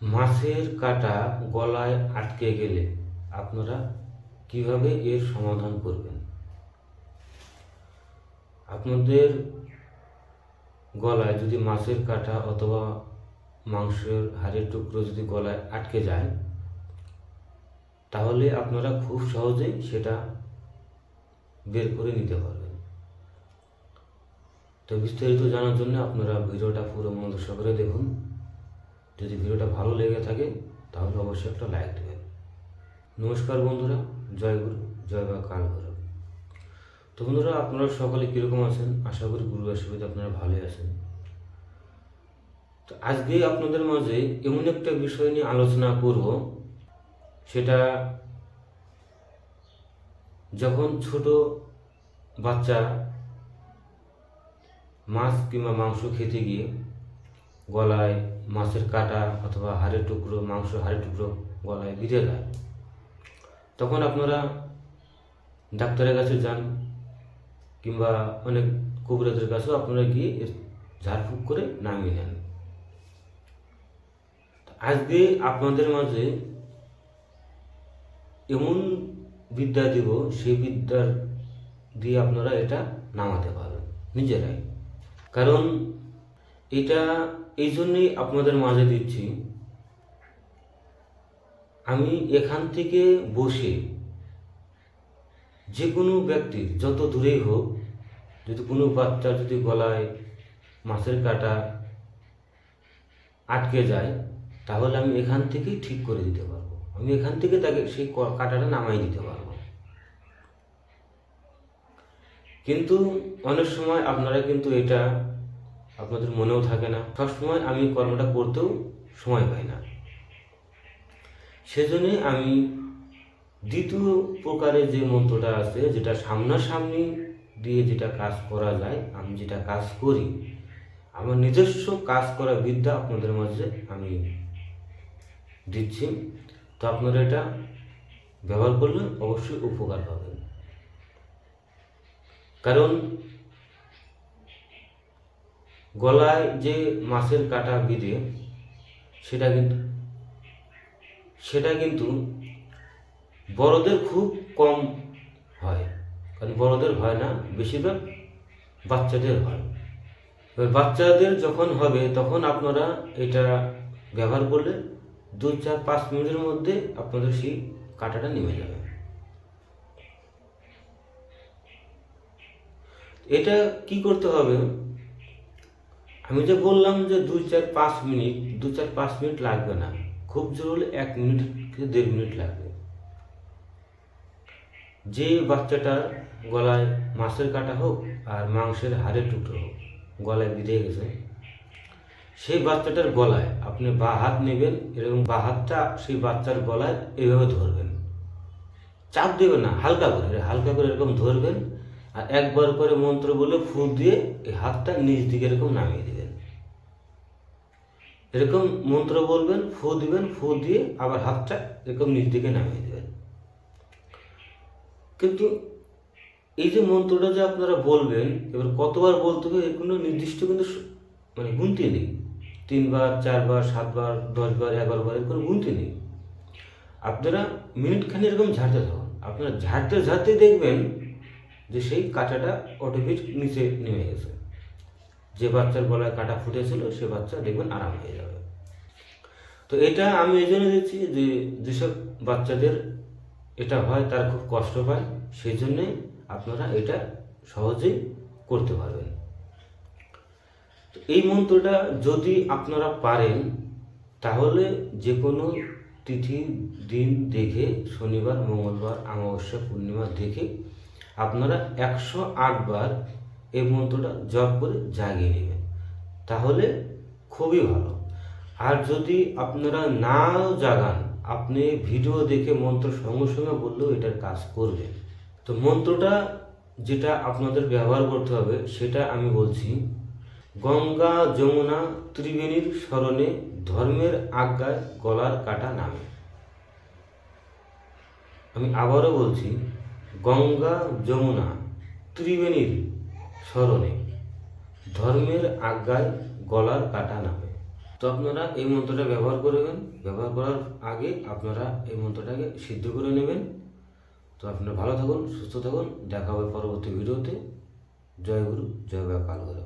মাছের কাঁটা গলায় আটকে গেলে আপনারা কিভাবে এর সমাধান করবেন? আপনাদের গলায় যদি মাছের কাঁটা অথবা মাংসের হাড়ের টুকরো যদি গলায় আটকে যায়, তাহলে আপনারা খুব সহজেই সেটা বের করে নিতে পারবেন। তো বিস্তারিত জানার জন্য আপনারা ভিডিওটা পুরো মনোযোগ সহকারে দেখুন। যদি ভিডিওটা ভালো লেগে থাকে তাহলে অবশ্যই একটা লাইক দেবেন। নমস্কার বন্ধুরা, জয় গুরু, জয় বা কাল ভৈরব। তো বন্ধুরা, আপনারা সকলে কীরকম আছেন? আশা করি গুরুর আশীর্বাদে আপনারা ভালোই আছেন। তো আজকে আপনাদের মাঝে এমন একটা বিষয় নিয়ে আলোচনা করব, সেটা যখন ছোট বাচ্চা মাছ কিংবা মাংস খেতে গিয়ে গলায় মাছের কাঁটা অথবা হাড়ের টুকরো, হাড়ের টুকরো গলায় বিঁধে যায়, তখন আপনারা ডাক্তারের কাছে যান কিংবা অনেক কবিরাজের কাছেও আপনারা গিয়ে ঝাড়ফুঁক করে নামিয়ে নেন। আজকে আপনাদের মাঝে এমন বিদ্যা দিব, সেই বিদ্যার দিয়ে আপনারা এটা নামাতে পারবেন নিজেরাই। কারণ এটা এই জন্যই আপনাদের মাঝে দিচ্ছি, আমি এখান থেকে বসে যে কোনো ব্যক্তির যত দূরেই হোক, যদি কোনো বাচ্চার যদি গলায় মাছের কাঁটা আটকে যায়, তাহলে আমি এখান থেকেই ঠিক করে দিতে পারবো। আমি এখান থেকে তাকে সেই কাঁটাটা নামাই দিতে পারবো। কিন্তু অনেক সময় আপনারা কিন্তু এটা আপনাদের মনেও থাকে না, সবসময় আমি কর্মটা করতেও সময় পাই না। সেজন্যই আমি দ্বিতীয় প্রকারের যে মন্ত্রটা আছে, যেটা সামনাসামনি দিয়ে যেটা কাজ করা যায়, আমি যেটা কাজ করি, আমার নিজস্ব কাজ করা বিদ্যা আপনাদের মাঝে আমি দিচ্ছি। তো আপনারা এটা ব্যবহার করলে অবশ্যই উপকার পাবেন। কারণ গলায় যে মাছের কাঁটা বিঁধে, সেটা কিন্তু বড়দের খুব কম হয়। কারণ বড়দের হয় না, বেশিরভাগ বাচ্চাদের হয়। এবার বাচ্চাদের যখন হবে, তখন আপনারা এটা ব্যবহার করলে 2-4-5 মিনিটের মধ্যে আপনাদের সেই কাঁটাটা নেমে যাবে। এটা কি করতে হবে? আমি যে বললাম যে 2-4-5 মিনিট লাগবে না, খুব জোর হলে 1 মিনিট থেকে 1.5 মিনিট লাগবে। যে বাচ্চাটার গলায় মাছের কাঁটা হোক আর মাংসের হাড়ের টুকরো হোক গলায় বিঁধে গেছে, সেই বাচ্চাটার গলায় আপনি বাঁ হাত নেবেন, এরকম বাঁ হাতটা সেই বাচ্চার গলায় এইভাবে ধরবেন, চাপ দেবেন না, হালকা করে এরকম ধরবেন, আর একবার করে মন্ত্র বলে ফু দিয়ে এই হাতটা নিচ দিকে এরকম নামিয়ে দেবেন। এরকম মন্ত্র বলবেন, ফু দিবেন, ফু দিয়ে আবার হাতটা এরকম নিচ দিকে নামিয়ে দেবেন। কিন্তু এই যে মন্ত্রটা যে আপনারা বলবেন, এবার কতবার বলতে হবে এর কোনো নির্দিষ্ট কিন্তু গুনতি নেই। 3 বার, 4 বার, 7 বার, 10 বার, 11 বার, এর কোনো গুনতি নেই। আপনারা মিনিটখানি এরকম ঝাড়তে থাকুন। আপনারা ঝাড়তে দেখবেন যে সেই কাঁটাটা অটোমেটিক নিচে নেমে গেছে। যে বাচ্চার গলায় কাঁটা ফুটেছিল সে বাচ্চা দেখবেন আরাম হয়ে যাবে। তো এটা আমি এই জন্য দিচ্ছি যে যেসব বাচ্চাদের এটা হয়, তারা খুব কষ্ট পায়, সেই জন্যে আপনারা এটা সহজেই করতে পারবেন। তো এই মন্ত্রটা যদি আপনারা পারেন, তাহলে যে কোনো তিথি দিন দেখে, শনিবার, মঙ্গলবার, অমাবস্যা, পূর্ণিমা দেখে আপনারা 108 বার এই মন্ত্রটা জপ করে জাগিয়ে নেবেন, তাহলে খুবই ভালো। আর যদি আপনারা নাও জাগান, আপনি ভিডিও দেখে মন্ত্র সঙ্গে সঙ্গে বললেও এটার কাজ করবে। তো মন্ত্রটা যেটা আপনাদের ব্যবহার করতে হবে সেটা আমি বলছি, গঙ্গা যমুনা ত্রিবেণীর স্মরণে ধর্মের আজ্ঞায় গলার কাটা নামে। আমি আবারও বলছি, গঙ্গা যমুনা ত্রিবেণীর স্মরণে ধর্মের আজ্ঞায় গলার কাটা নামে। তো আপনারা এই মন্ত্রটা ব্যবহার করবেন। ব্যবহার করার আগে আপনারা এই মন্ত্রটাকে সিদ্ধ করে নেবেন। তো আপনারা ভালো থাকুন, সুস্থ থাকুন, দেখা হবে পরবর্তী ভিডিওতে। জয় গুরু, জয় বাবা কালগুরু।